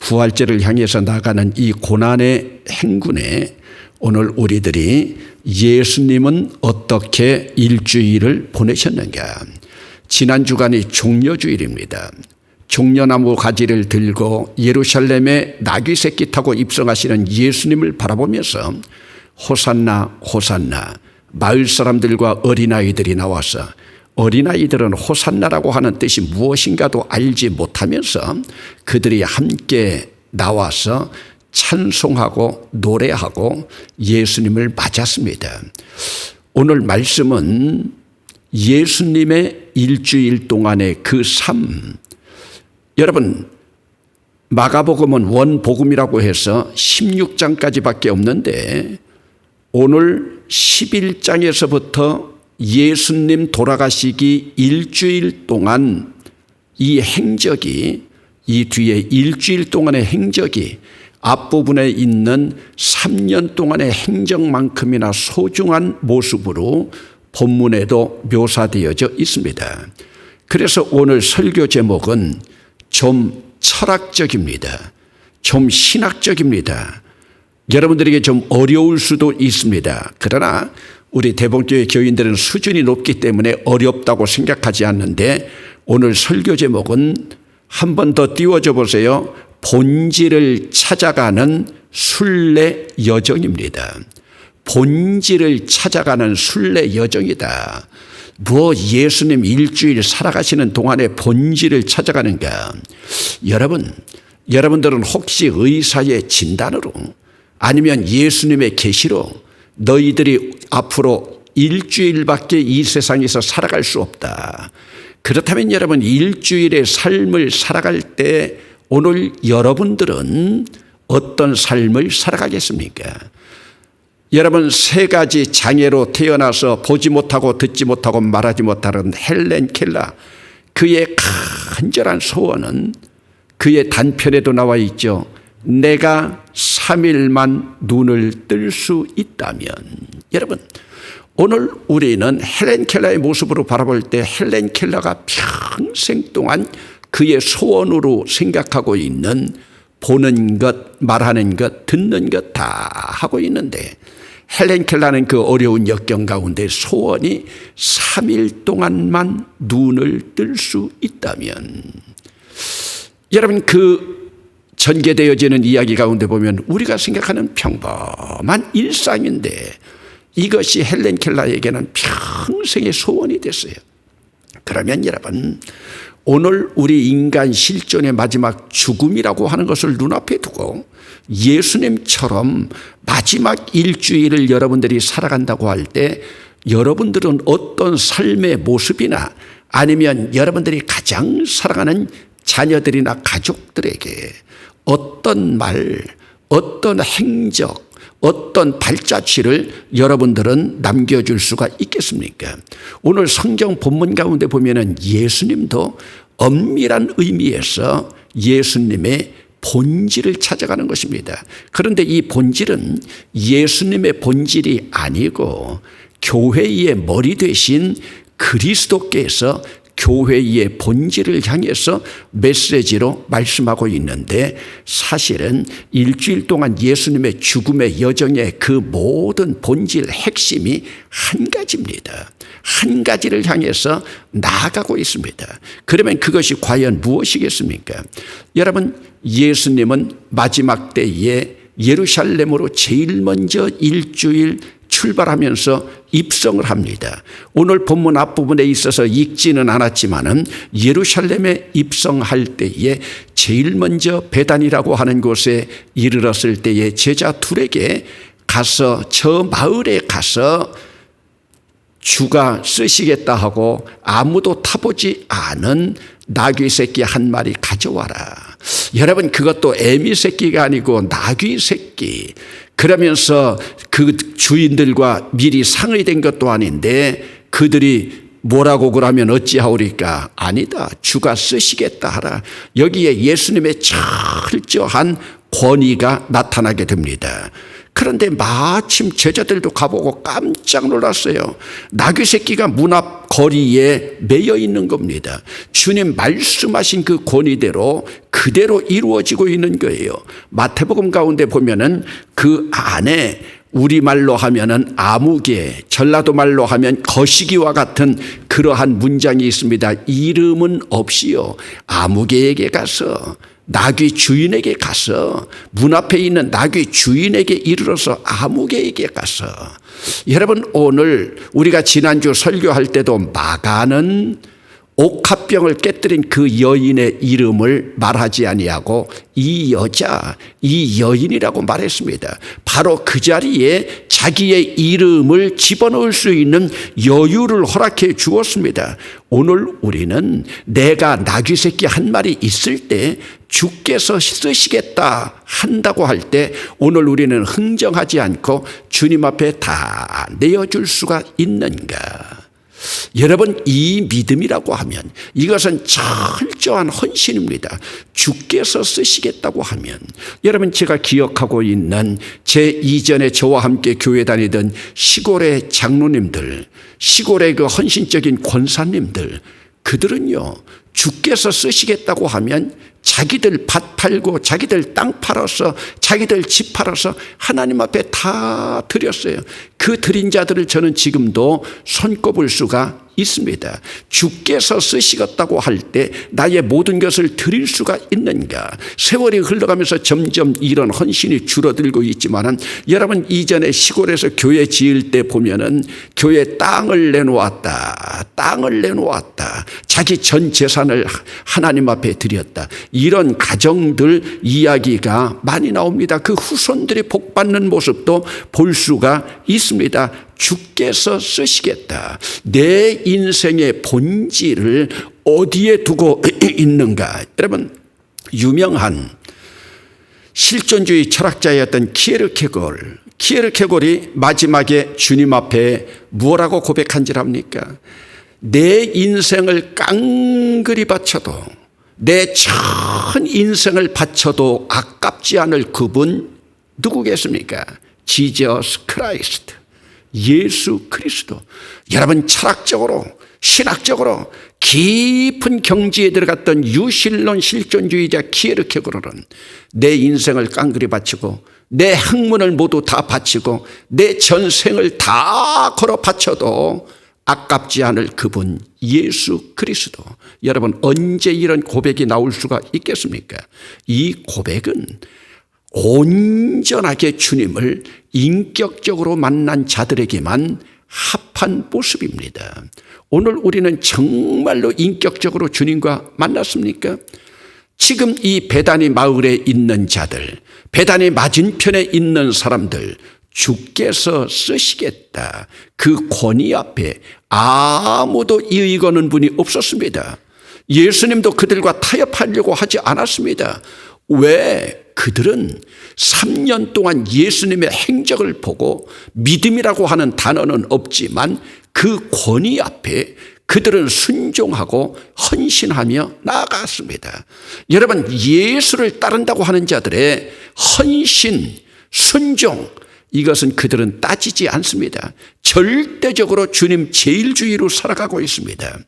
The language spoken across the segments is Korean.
부활절을 향해서 나가는 이 고난의 행군에 오늘 우리들이 예수님은 어떻게 일주일을 보내셨는가. 지난 주간이 종려주일입니다. 종려나무 가지를 들고 예루살렘에 나귀 새끼 타고 입성하시는 예수님을 바라보면서 호산나 호산나, 마을 사람들과 어린아이들이 나와서 어린아이들은 호산나라고 하는 뜻이 무엇인가도 알지 못하면서 그들이 함께 나와서 찬송하고 노래하고 예수님을 맞았습니다. 오늘 말씀은 예수님의 일주일 동안의 그 삶, 여러분 마가복음은 원복음이라고 해서 16장까지밖에 없는데 오늘 11장에서부터 예수님 돌아가시기 일주일 동안 이 행적이, 이 뒤에 일주일 동안의 행적이 앞부분에 있는 3년 동안의 행적만큼이나 소중한 모습으로 본문에도 묘사되어져 있습니다. 그래서 오늘 설교 제목은 좀 철학적입니다. 좀 신학적입니다. 여러분들에게 좀 어려울 수도 있습니다. 그러나 우리 대봉교회 교인들은 수준이 높기 때문에 어렵다고 생각하지 않는데 오늘 설교 제목은 한 번 더 띄워줘 보세요. 본질을 찾아가는 순례 여정입니다. 본질을 찾아가는 순례 여정이다. 뭐 예수님 일주일 살아가시는 동안에 본질을 찾아가는가. 여러분들은 혹시 의사의 진단으로 아니면 예수님의 계시로 너희들이 앞으로 일주일밖에 이 세상에서 살아갈 수 없다. 그렇다면 여러분 일주일의 삶을 살아갈 때 오늘 여러분들은 어떤 삶을 살아가겠습니까? 여러분 세 가지 장애로 태어나서 보지 못하고 듣지 못하고 말하지 못하는 헬렌 켈러, 그의 간절한 소원은 그의 단편에도 나와 있죠. 내가 3일만 눈을 뜰 수 있다면. 여러분 오늘 우리는 헬렌 켈러의 모습으로 바라볼 때 헬렌 켈러가 평생 동안 그의 소원으로 생각하고 있는 보는 것, 말하는 것, 듣는 것 다 하고 있는데 헬렌 켈러는 그 어려운 역경 가운데 소원이 3일 동안만 눈을 뜰 수 있다면. 여러분 그 전개되어지는 이야기 가운데 보면 우리가 생각하는 평범한 일상인데 이것이 헬렌 켈러에게는 평생의 소원이 됐어요. 그러면 여러분 오늘 우리 인간 실존의 마지막 죽음이라고 하는 것을 눈앞에 두고 예수님처럼 마지막 일주일을 여러분들이 살아간다고 할 때 여러분들은 어떤 삶의 모습이나 아니면 여러분들이 가장 사랑하는 자녀들이나 가족들에게 어떤 말, 어떤 행적, 어떤 발자취를 여러분들은 남겨줄 수가 있겠습니까? 오늘 성경 본문 가운데 보면은 예수님도 엄밀한 의미에서 예수님의 본질을 찾아가는 것입니다. 그런데 이 본질은 예수님의 본질이 아니고 교회의 머리 되신 그리스도께서 교회의 본질을 향해서 메시지로 말씀하고 있는데 사실은 일주일 동안 예수님의 죽음의 여정의 그 모든 본질 핵심이 한 가지입니다. 한 가지를 향해서 나아가고 있습니다. 그러면 그것이 과연 무엇이겠습니까? 여러분 예수님은 마지막 때에 예루살렘으로 제일 먼저 일주일 출발하면서 입성을 합니다. 오늘 본문 앞부분에 있어서 읽지는 않았지만은 예루살렘에 입성할 때에 제일 먼저 베단이라고 하는 곳에 이르렀을 때에 제자 둘에게 가서 저 마을에 가서 주가 쓰시겠다 하고 아무도 타보지 않은 나귀 새끼 한 마리 가져와라. 여러분 그것도 애미 새끼가 아니고 나귀 새끼. 그러면서 그 주인들과 미리 상의된 것도 아닌데 그들이 뭐라고 그러면 어찌하오리까? 아니다. 주가 쓰시겠다 하라. 여기에 예수님의 철저한 권위가 나타나게 됩니다. 그런데 마침 제자들도 가보고 깜짝 놀랐어요. 나귀 새끼가 문 앞 거리에 매여 있는 겁니다. 주님 말씀하신 그 권위대로 그대로 이루어지고 있는 거예요. 마태복음 가운데 보면은 그 안에 우리말로 하면은 아무개, 전라도 말로 하면 거시기와 같은 그러한 문장이 있습니다. 이름은 없이요, 아무개에게 가서, 나귀 주인에게 가서, 문 앞에 있는 나귀 주인에게 이르러서 아무개에게 가서. 여러분, 오늘 우리가 지난주 설교할 때도 마가는 옥합병을 깨뜨린 그 여인의 이름을 말하지 아니하고 이 여자, 이 여인이라고 말했습니다. 바로 그 자리에 자기의 이름을 집어넣을 수 있는 여유를 허락해 주었습니다. 오늘 우리는 내가 나귀 새끼 한 마리 있을 때 주께서 쓰시겠다 한다고 할 때 오늘 우리는 흥정하지 않고 주님 앞에 다 내어줄 수가 있는가? 여러분, 이 믿음이라고 하면 이것은 철저한 헌신입니다. 주께서 쓰시겠다고 하면, 여러분, 제가 기억하고 있는 제 이전에 저와 함께 교회 다니던 시골의 장로님들, 시골의 그 헌신적인 권사님들, 그들은요, 주께서 쓰시겠다고 하면 자기들 밭 팔고 자기들 땅 팔아서 자기들 집 팔아서 하나님 앞에 다 드렸어요. 그 드린 자들을 저는 지금도 손꼽을 수가 있습니다. 주께서 쓰시겠다고 할 때 나의 모든 것을 드릴 수가 있는가? 세월이 흘러가면서 점점 이런 헌신이 줄어들고 있지만은, 여러분, 이전에 시골에서 교회 지을 때 보면은 교회 땅을 내놓았다, 땅을 내놓았다, 자기 전 재산을 하나님 앞에 드렸다, 이런 가정들 이야기가 많이 나옵니다. 그 후손들이 복받는 모습도 볼 수가 있습니다. 주께서 쓰시겠다. 내 인생의 본질을 어디에 두고 있는가? 여러분, 유명한 실존주의 철학자였던 키에르케골이 마지막에 주님 앞에 무엇라고 고백한지 압니까? 내 인생을 깡그리 바쳐도, 내 전 인생을 바쳐도 아깝지 않을 그분 누구겠습니까? 지저스 크라이스트, 예수 그리스도. 여러분, 철학적으로, 신학적으로 깊은 경지에 들어갔던 유실론 실존주의자 키에르케고르는 내 인생을 깡그리 바치고 내 학문을 모두 다 바치고 내 전생을 다 걸어 바쳐도 아깝지 않을 그분 예수 그리스도. 여러분, 언제 이런 고백이 나올 수가 있겠습니까? 이 고백은 온전하게 주님을 인격적으로 만난 자들에게만 합한 모습입니다. 오늘 우리는 정말로 인격적으로 주님과 만났습니까? 지금 이 베다니 마을에 있는 자들, 베다니 맞은편에 있는 사람들, 주께서 쓰시겠다, 그 권위 앞에 아무도 이의 거는 분이 없었습니다. 예수님도 그들과 타협하려고 하지 않았습니다. 왜? 그들은 3년 동안 예수님의 행적을 보고 믿음이라고 하는 단어는 없지만 그 권위 앞에 그들은 순종하고 헌신하며 나아갔습니다. 여러분, 예수를 따른다고 하는 자들의 헌신, 순종, 이것은 그들은 따지지 않습니다. 절대적으로 주님 제일주의로 살아가고 있습니다.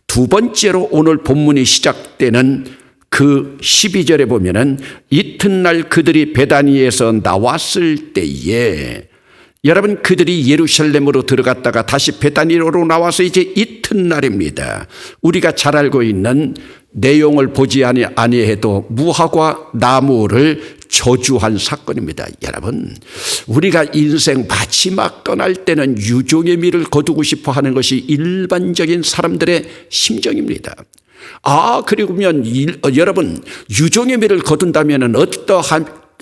두 번째로 오늘 본문이 시작되는 그 12절에 보면은 이튿날 그들이 베다니에서 나왔을 때에, 여러분, 그들이 예루살렘으로 들어갔다가 다시 베다니로 나와서 이제 이튿날입니다. 우리가 잘 알고 있는 내용을 보지 아니해도 무화과 나무를 저주한 사건입니다. 여러분, 우리가 인생 마지막 떠날 때는 유종의 미를 거두고 싶어 하는 것이 일반적인 사람들의 심정입니다. 그러면 여러분, 유종의 미를 거둔다면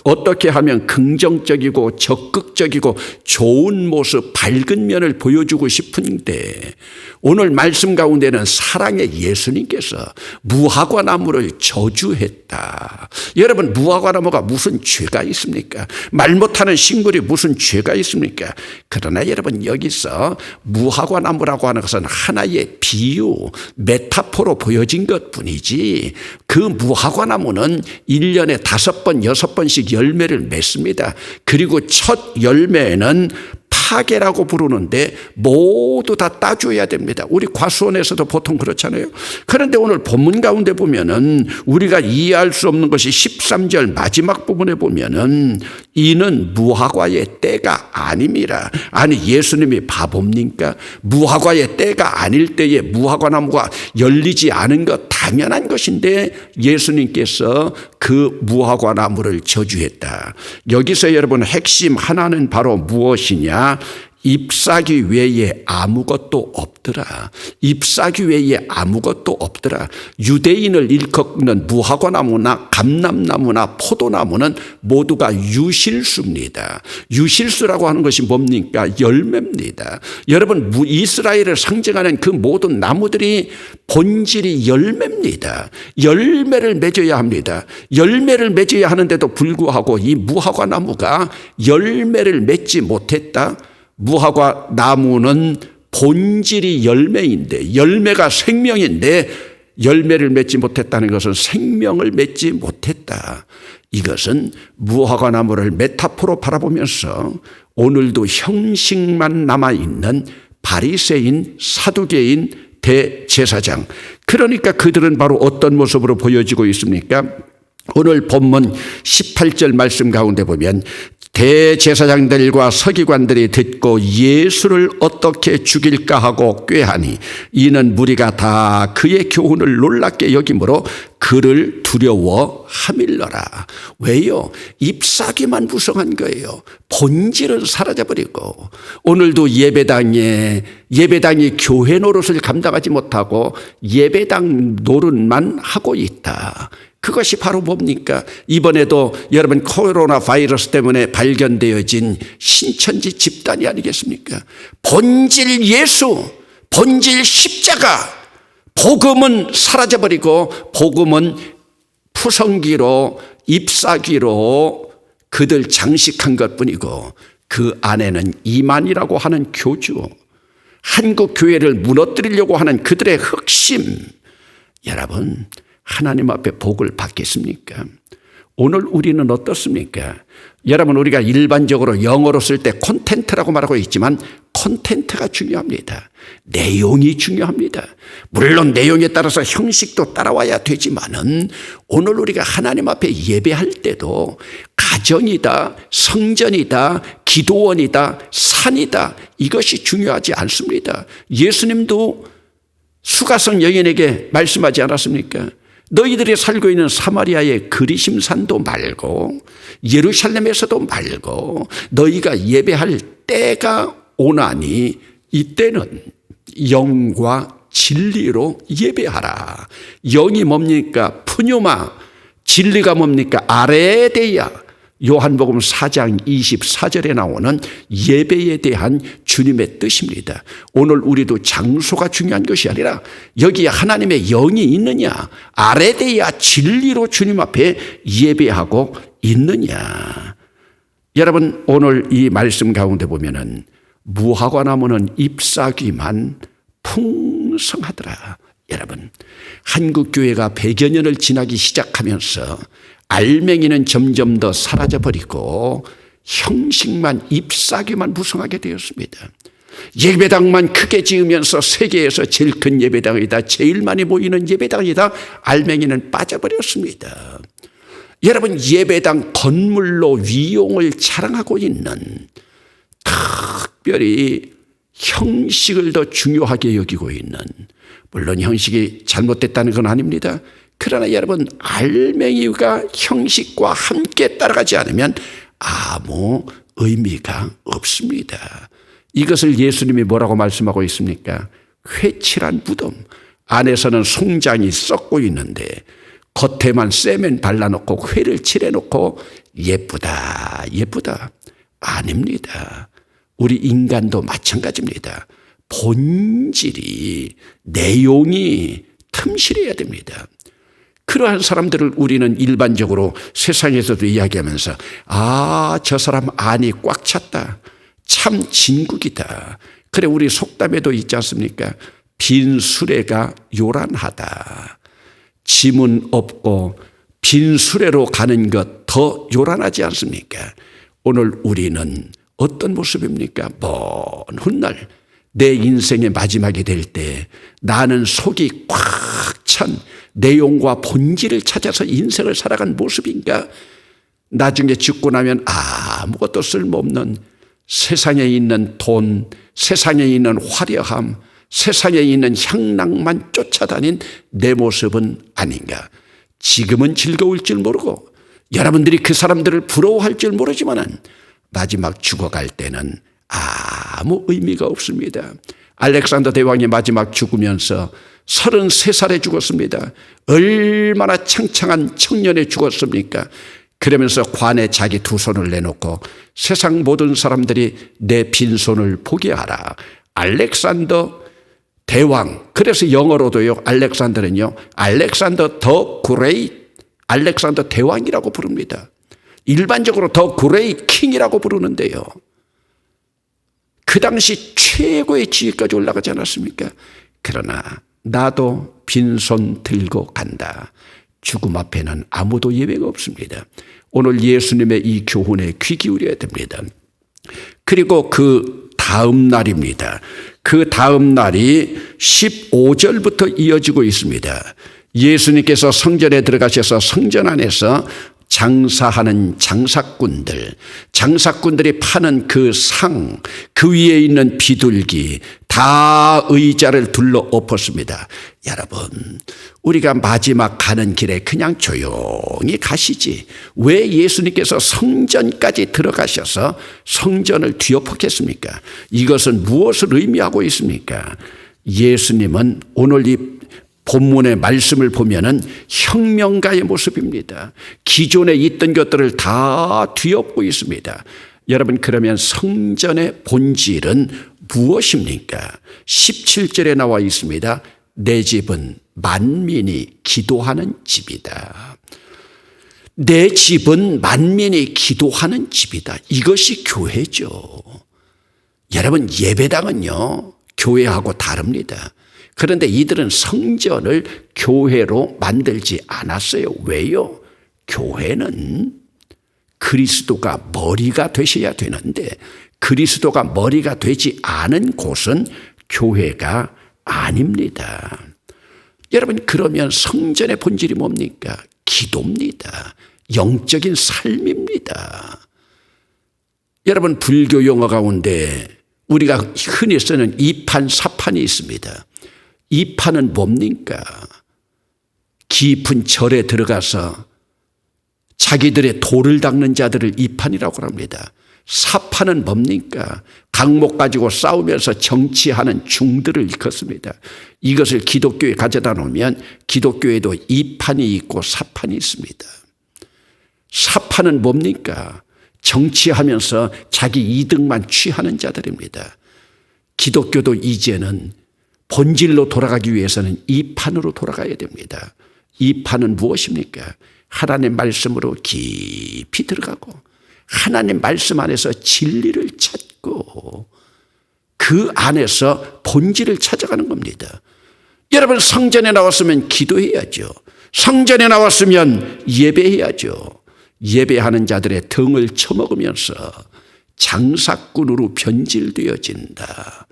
어떻게 하면 긍정적이고 적극적이고 좋은 모습, 밝은 면을 보여주고 싶은데, 오늘 말씀 가운데는 사랑의 예수님께서 무화과 나무를 저주했다. 여러분, 무화과 나무가 무슨 죄가 있습니까? 말 못하는 식물이 무슨 죄가 있습니까? 그러나 여러분, 여기서 무화과 나무라고 하는 것은 하나의 비유, 메타포로 보여진 것뿐이지, 그 무화과 나무는 1년에 5번, 6번씩 열매를 맺습니다. 그리고 첫 열매는 파괴라고 부르는데 모두 다 따줘야 됩니다. 우리 과수원에서도 보통 그렇잖아요. 그런데 오늘 본문 가운데 보면은 우리가 이해할 수 없는 것이 13절 마지막 부분에 보면은 이는 무화과의 때가 아닙니다. 아니 예수님이 바보입니까? 무화과의 때가 아닐 때에 무화과 나무가 열리지 않은 것 당연한 것인데 예수님께서 그 무화과 나무를 저주했다. 여기서 여러분 핵심 하나는 바로 무엇이냐? 잎사귀 외에 아무것도 없더라. 잎사귀 외에 아무것도 없더라. 유대인을 일컫는 무화과나무나 감람나무나 포도나무는 모두가 유실수입니다. 유실수라고 하는 것이 뭡니까? 열매입니다. 여러분 이스라엘을 상징하는 그 모든 나무들이 본질이 열매입니다. 열매를 맺어야 합니다. 열매를 맺어야 하는데도 불구하고 이 무화과나무가 열매를 맺지 못했다. 무화과 나무는 본질이 열매인데 열매가 생명인데 열매를 맺지 못했다는 것은 생명을 맺지 못했다. 이것은 무화과 나무를 메타포로 바라보면서 오늘도 형식만 남아있는 바리새인, 사두개인, 대제사장, 그러니까 그들은 바로 어떤 모습으로 보여지고 있습니까? 오늘 본문 18절 말씀 가운데 보면 대제사장들과 서기관들이 듣고 예수를 어떻게 죽일까 하고 꾀하니 이는 무리가 다 그의 교훈을 놀랍게 여김으로 그를 두려워하밀러라. 왜요? 잎사귀만 부성한 거예요. 본질은 사라져버리고 오늘도 예배당이 교회 노릇을 감당하지 못하고 예배당 노릇만 하고 있다. 그것이 바로 뭡니까? 이번에도 여러분 코로나 바이러스 때문에 발견되어진 신천지 집단이 아니겠습니까? 본질 예수, 본질 십자가, 복음은 사라져버리고 복음은 푸성기로 잎사귀로 그들 장식한 것뿐이고 그 안에는 이만이라고 하는 교주, 한국 교회를 무너뜨리려고 하는 그들의 흑심. 여러분 하나님 앞에 복을 받겠습니까? 오늘 우리는 어떻습니까? 여러분 우리가 일반적으로 영어로 쓸 때 콘텐트라고 말하고 있지만 콘텐트가 중요합니다. 내용이 중요합니다. 물론 내용에 따라서 형식도 따라와야 되지만은 오늘 우리가 하나님 앞에 예배할 때도 가정이다, 성전이다, 기도원이다, 산이다, 이것이 중요하지 않습니다. 예수님도 수가성 여인에게 말씀하지 않았습니까? 너희들이 살고 있는 사마리아의 그리심산도 말고 예루살렘에서도 말고 너희가 예배할 때가 오나니 이때는 영과 진리로 예배하라. 영이 뭡니까? 푸뉴마. 진리가 뭡니까? 아레데야. 요한복음 4장 24절에 나오는 예배에 대한 주님의 뜻입니다. 오늘 우리도 장소가 중요한 것이 아니라 여기에 하나님의 영이 있느냐, 아레데야 진리로 주님 앞에 예배하고 있느냐. 여러분 오늘 이 말씀 가운데 보면은 무화과 나무는 잎사귀만 풍성하더라. 여러분 한국교회가 100여 년을 지나기 시작하면서 알맹이는 점점 더 사라져버리고 형식만 잎사귀만 무성하게 되었습니다. 예배당만 크게 지으면서 세계에서 제일 큰 예배당이다, 제일 많이 모이는 예배당이다, 알맹이는 빠져버렸습니다. 여러분 예배당 건물로 위용을 자랑하고 있는, 특별히 형식을 더 중요하게 여기고 있는, 물론 형식이 잘못됐다는 건 아닙니다. 그러나 여러분 알맹이가 형식과 함께 따라가지 않으면 아무 의미가 없습니다. 이것을 예수님이 뭐라고 말씀하고 있습니까? 회칠한 무덤, 안에서는 송장이 썩고 있는데 겉에만 세면 발라놓고 회를 칠해놓고 예쁘다 예쁘다. 아닙니다. 우리 인간도 마찬가지입니다. 본질이, 내용이 틈실해야 됩니다. 그러한 사람들을 우리는 일반적으로 세상에서도 이야기하면서 저 사람 안이 꽉 찼다, 참 진국이다. 그래 우리 속담에도 있지 않습니까? 빈 수레가 요란하다. 짐은 없고 빈 수레로 가는 것 더 요란하지 않습니까? 오늘 우리는 어떤 모습입니까? 먼 훗날 내 인생의 마지막이 될 때 나는 속이 꽉 찬 내용과 본질을 찾아서 인생을 살아간 모습인가? 나중에 죽고 나면 아무것도 쓸모없는 세상에 있는 돈, 세상에 있는 화려함, 세상에 있는 향락만 쫓아다닌 내 모습은 아닌가? 지금은 즐거울 줄 모르고 여러분들이 그 사람들을 부러워할 줄 모르지만은 마지막 죽어갈 때는 아무 의미가 없습니다. 알렉산더 대왕이 마지막 죽으면서 33살에 죽었습니다. 얼마나 창창한 청년에 죽었습니까? 그러면서 관에 자기 두 손을 내놓고 세상 모든 사람들이 내 빈손을 보게 하라. 알렉산더 대왕. 그래서 영어로도요, 알렉산더는요, 알렉산더 더 그레이트, 알렉산더 대왕이라고 부릅니다. 일반적으로 더 그레이트 킹이라고 부르는데요. 그 당시 최고의 지위까지 올라가지 않았습니까? 그러나 나도 빈손 들고 간다. 죽음 앞에는 아무도 예외가 없습니다. 오늘 예수님의 이 교훈에 귀 기울여야 됩니다. 그리고 그 다음 날입니다. 그 다음 날이 15절부터 이어지고 있습니다. 예수님께서 성전에 들어가셔서 성전 안에서 장사하는 장사꾼들이 파는 그 상, 그 위에 있는 비둘기 다 의자를 둘러 엎었습니다. 여러분, 우리가 마지막 가는 길에 그냥 조용히 가시지 왜 예수님께서 성전까지 들어가셔서 성전을 뒤엎었겠습니까? 이것은 무엇을 의미하고 있습니까? 예수님은 오늘 이 본문의 말씀을 보면은 혁명가의 모습입니다. 기존에 있던 것들을 다 뒤엎고 있습니다. 여러분, 그러면 성전의 본질은 무엇입니까? 17절에 나와 있습니다. 내 집은 만민이 기도하는 집이다. 내 집은 만민이 기도하는 집이다. 이것이 교회죠. 여러분, 예배당은요, 교회하고 다릅니다. 그런데 이들은 성전을 교회로 만들지 않았어요. 왜요? 교회는 그리스도가 머리가 되셔야 되는데 그리스도가 머리가 되지 않은 곳은 교회가 아닙니다. 여러분, 그러면 성전의 본질이 뭡니까? 기도입니다. 영적인 삶입니다. 여러분, 불교 용어 가운데 우리가 흔히 쓰는 이판, 사판이 있습니다. 이판은 뭡니까? 깊은 절에 들어가서 자기들의 돌을 닦는 자들을 이판이라고 합니다. 사판은 뭡니까? 강목 가지고 싸우면서 정치하는 중들을 일컫습니다. 이것을 기독교에 가져다 놓으면 기독교에도 이판이 있고 사판이 있습니다. 사판은 뭡니까? 정치하면서 자기 이득만 취하는 자들입니다. 기독교도 이제는 본질로 돌아가기 위해서는 이 판으로 돌아가야 됩니다. 이 판은 무엇입니까? 하나님 말씀으로 깊이 들어가고 하나님 말씀 안에서 진리를 찾고 그 안에서 본질을 찾아가는 겁니다. 여러분, 성전에 나왔으면 기도해야죠. 성전에 나왔으면 예배해야죠. 예배하는 자들의 등을 쳐먹으면서 장사꾼으로 변질되어진다.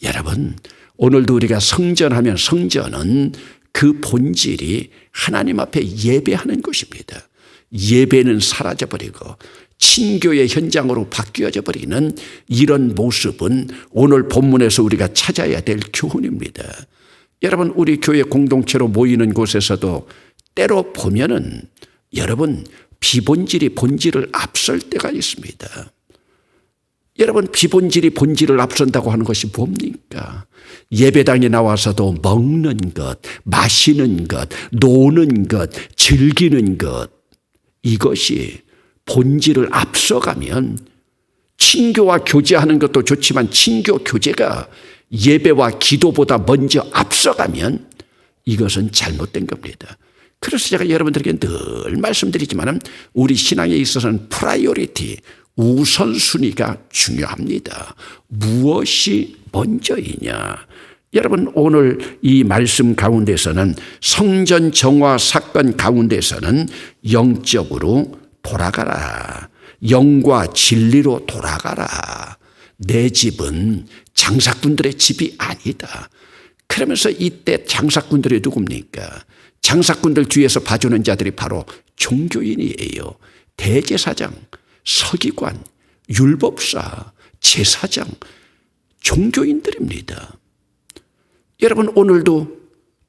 여러분, 오늘도 우리가 성전하면 성전은 그 본질이 하나님 앞에 예배하는 것입니다. 예배는 사라져버리고 친교의 현장으로 바뀌어져 버리는 이런 모습은 오늘 본문에서 우리가 찾아야 될 교훈입니다. 여러분, 우리 교회 공동체로 모이는 곳에서도 때로 보면은 여러분, 비본질이 본질을 앞설 때가 있습니다. 여러분, 비본질이 본질을 앞선다고 하는 것이 뭡니까? 예배당에 나와서도 먹는 것, 마시는 것, 노는 것, 즐기는 것, 이것이 본질을 앞서가면 친교와 교제하는 것도 좋지만 친교 교제가 예배와 기도보다 먼저 앞서가면 이것은 잘못된 겁니다. 그래서 제가 여러분들에게 늘 말씀드리지만 우리 신앙에 있어서는 프라이어리티, 우선순위가 중요합니다. 무엇이 먼저이냐? 여러분, 오늘 이 말씀 가운데서는 성전 정화 사건 가운데서는 영적으로 돌아가라. 영과 진리로 돌아가라. 내 집은 장사꾼들의 집이 아니다. 그러면서 이때 장사꾼들이 누굽니까? 장사꾼들 뒤에서 봐주는 자들이 바로 종교인이에요. 대제사장, 서기관, 율법사, 제사장, 종교인들입니다. 여러분, 오늘도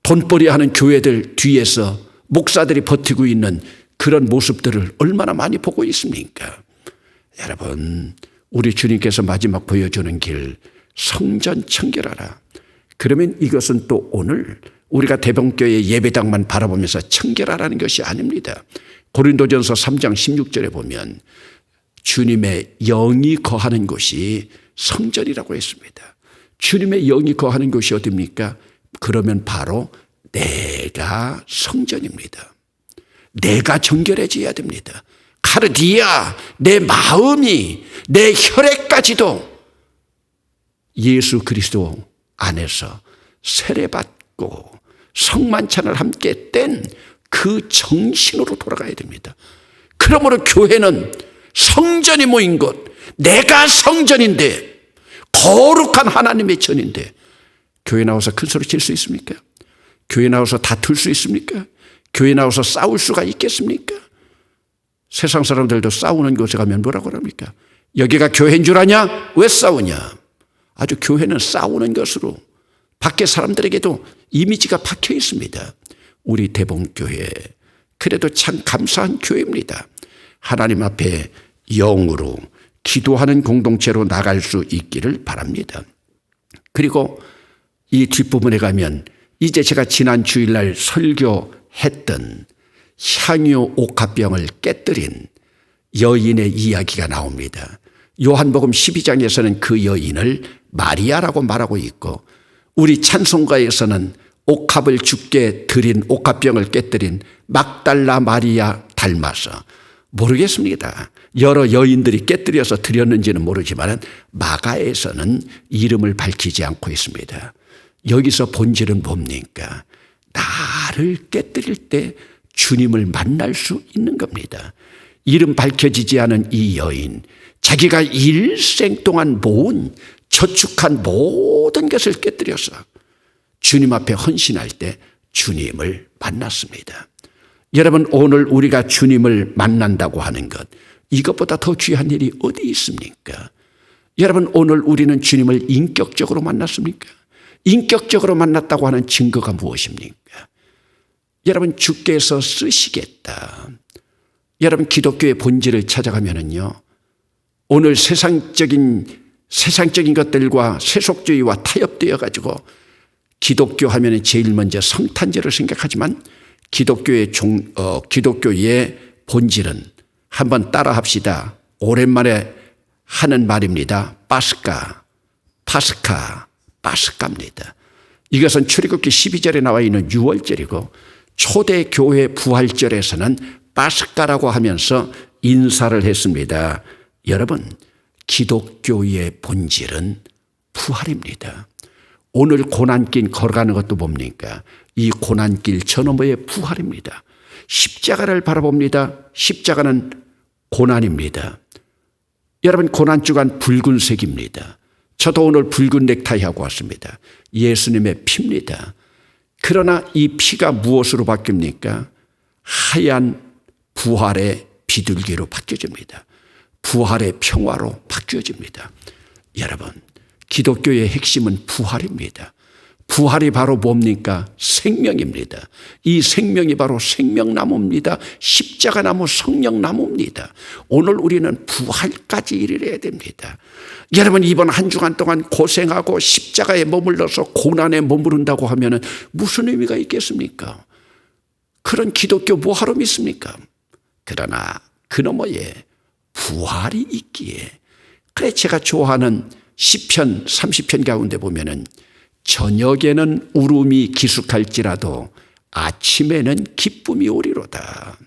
돈벌이 하는 교회들 뒤에서 목사들이 버티고 있는 그런 모습들을 얼마나 많이 보고 있습니까? 여러분, 우리 주님께서 마지막 보여주는 길, 성전 청결하라. 그러면 이것은 또 오늘 우리가 대봉교회 예배당만 바라보면서 청결하라는 것이 아닙니다. 고린도전서 3장 16절에 보면 주님의 영이 거하는 곳이 성전이라고 했습니다. 주님의 영이 거하는 곳이 어디입니까? 그러면 바로 내가 성전입니다. 내가 정결해져야 됩니다. 카르디아, 내 마음이, 내 혈액까지도 예수 그리스도 안에서 세례받고 성만찬을 함께 뗀 그 정신으로 돌아가야 됩니다. 그러므로 교회는 성전이 모인 곳, 내가 성전인데, 거룩한 하나님의 전인데 교회 나와서 큰 소리 칠 수 있습니까? 교회 나와서 다툴 수 있습니까? 교회 나와서 싸울 수가 있겠습니까? 세상 사람들도 싸우는 곳에 가면 뭐라고 합니까? 여기가 교회인 줄 아냐? 왜 싸우냐? 아주 교회는 싸우는 것으로 밖에 사람들에게도 이미지가 박혀 있습니다. 우리 대봉교회, 그래도 참 감사한 교회입니다. 하나님 앞에 영으로 기도하는 공동체로 나갈 수 있기를 바랍니다. 그리고 이 뒷부분에 가면 이제 제가 지난 주일날 설교했던 향유 옥합병을 깨뜨린 여인의 이야기가 나옵니다. 요한복음 12장에서는 그 여인을 마리아라고 말하고 있고, 우리 찬송가에서는 옥합을 주께 드린, 옥합병을 깨뜨린 막달라 마리아 닮아서, 모르겠습니다. 여러 여인들이 깨뜨려서 드렸는지는 모르지만 마가에서는 이름을 밝히지 않고 있습니다. 여기서 본질은 뭡니까? 나를 깨뜨릴 때 주님을 만날 수 있는 겁니다. 이름 밝혀지지 않은 이 여인, 자기가 일생 동안 모은 저축한 모든 것을 깨뜨려서 주님 앞에 헌신할 때 주님을 만났습니다. 여러분, 오늘 우리가 주님을 만난다고 하는 것, 이것보다 더 귀한 일이 어디 있습니까? 여러분, 오늘 우리는 주님을 인격적으로 만났습니까? 인격적으로 만났다고 하는 증거가 무엇입니까? 여러분, 주께서 쓰시겠다. 여러분, 기독교의 본질을 찾아가면은요, 오늘 세상적인 것들과 세속주의와 타협되어 가지고 기독교 하면은 제일 먼저 성탄절을 생각하지만 기독교의 본질은 한번 따라 합시다. 오랜만에 하는 말입니다. 파스카입니다. 이것은 출애굽기 12절에 나와 있는 6월절이고, 초대교회 부활절에서는 파스카라고 하면서 인사를 했습니다. 여러분, 기독교의 본질은 부활입니다. 오늘 고난길 걸어가는 것도 뭡니까? 이 고난길 저 너머의 부활입니다. 십자가를 바라봅니다. 십자가는 고난입니다. 여러분, 고난주간 붉은색입니다. 저도 오늘 붉은 넥타이 하고 왔습니다. 예수님의 피입니다. 그러나 이 피가 무엇으로 바뀝니까? 하얀 부활의 비둘기로 바뀌어집니다. 부활의 평화로 바뀌어집니다. 여러분, 기독교의 핵심은 부활입니다. 부활이 바로 뭡니까? 생명입니다. 이 생명이 바로 생명나무입니다. 십자가나무, 성령나무입니다. 오늘 우리는 부활까지 이르러야 됩니다. 여러분, 이번 한 주간 동안 고생하고 십자가에 머물러서 고난에 머무른다고 하면 무슨 의미가 있겠습니까? 그런 기독교 뭐하러 믿습니까? 그러나 그 너머에 부활이 있기에, 그래 제가 좋아하는 시편 30편 가운데 보면은 저녁에는 울음이 기숙할지라도 아침에는 기쁨이 오리로다.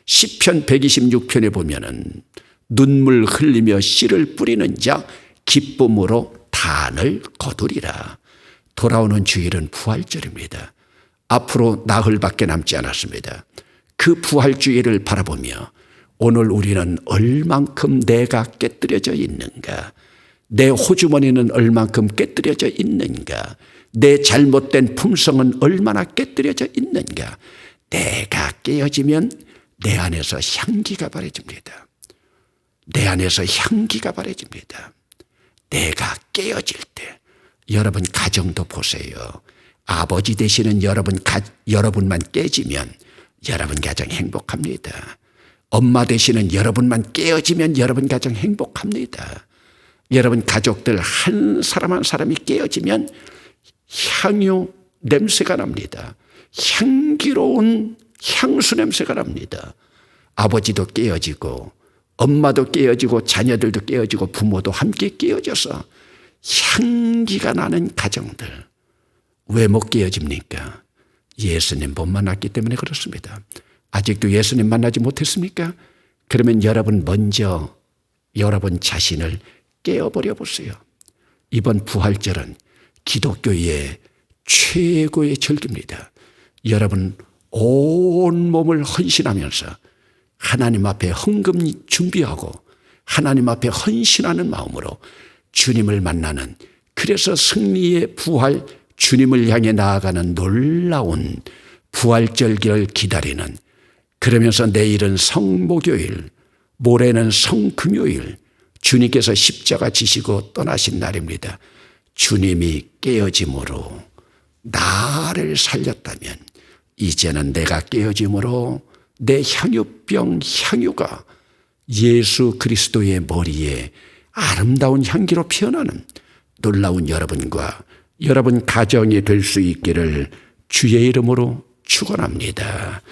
시편 126편에 보면은 눈물 흘리며 씨를 뿌리는 자 기쁨으로 단을 거두리라. 돌아오는 주일은 부활절입니다. 앞으로 나흘밖에 남지 않았습니다. 그 부활주일을 바라보며 오늘 우리는 얼만큼 내가 깨뜨려져 있는가? 내 호주머니는 얼만큼 깨뜨려져 있는가? 내 잘못된 품성은 얼마나 깨뜨려져 있는가? 내가 깨어지면 내 안에서 향기가 바래집니다. 내 안에서 향기가 바래집니다. 내가 깨어질 때 여러분 가정도 보세요. 아버지 되시는 여러분만 깨지면 여러분 가정 행복합니다. 엄마 되시는 여러분만 깨어지면 여러분 가정 행복합니다. 여러분 가족들 한 사람 한 사람이 깨어지면 향유 냄새가 납니다. 향기로운 향수 냄새가 납니다. 아버지도 깨어지고 엄마도 깨어지고 자녀들도 깨어지고 부모도 함께 깨어져서 향기가 나는 가정들. 왜 못 깨어집니까? 예수님 못 만났기 때문에 그렇습니다. 아직도 예수님 만나지 못했습니까? 그러면 여러분 먼저 여러분 자신을 깨어버려 보세요. 이번 부활절은 기독교의 최고의 절기입니다. 여러분 온 몸을 헌신하면서 하나님 앞에 헌금 준비하고 하나님 앞에 헌신하는 마음으로 주님을 만나는, 그래서 승리의 부활, 주님을 향해 나아가는 놀라운 부활절기를 기다리는, 그러면서 내일은 성목요일, 모레는 성금요일, 주님께서 십자가 지시고 떠나신 날입니다. 주님이 깨어짐으로 나를 살렸다면 이제는 내가 깨어짐으로 내 향유병 향유가 예수 그리스도의 머리에 아름다운 향기로 피어나는 놀라운 여러분과 여러분 가정이 될 수 있기를 주의 이름으로 축원합니다.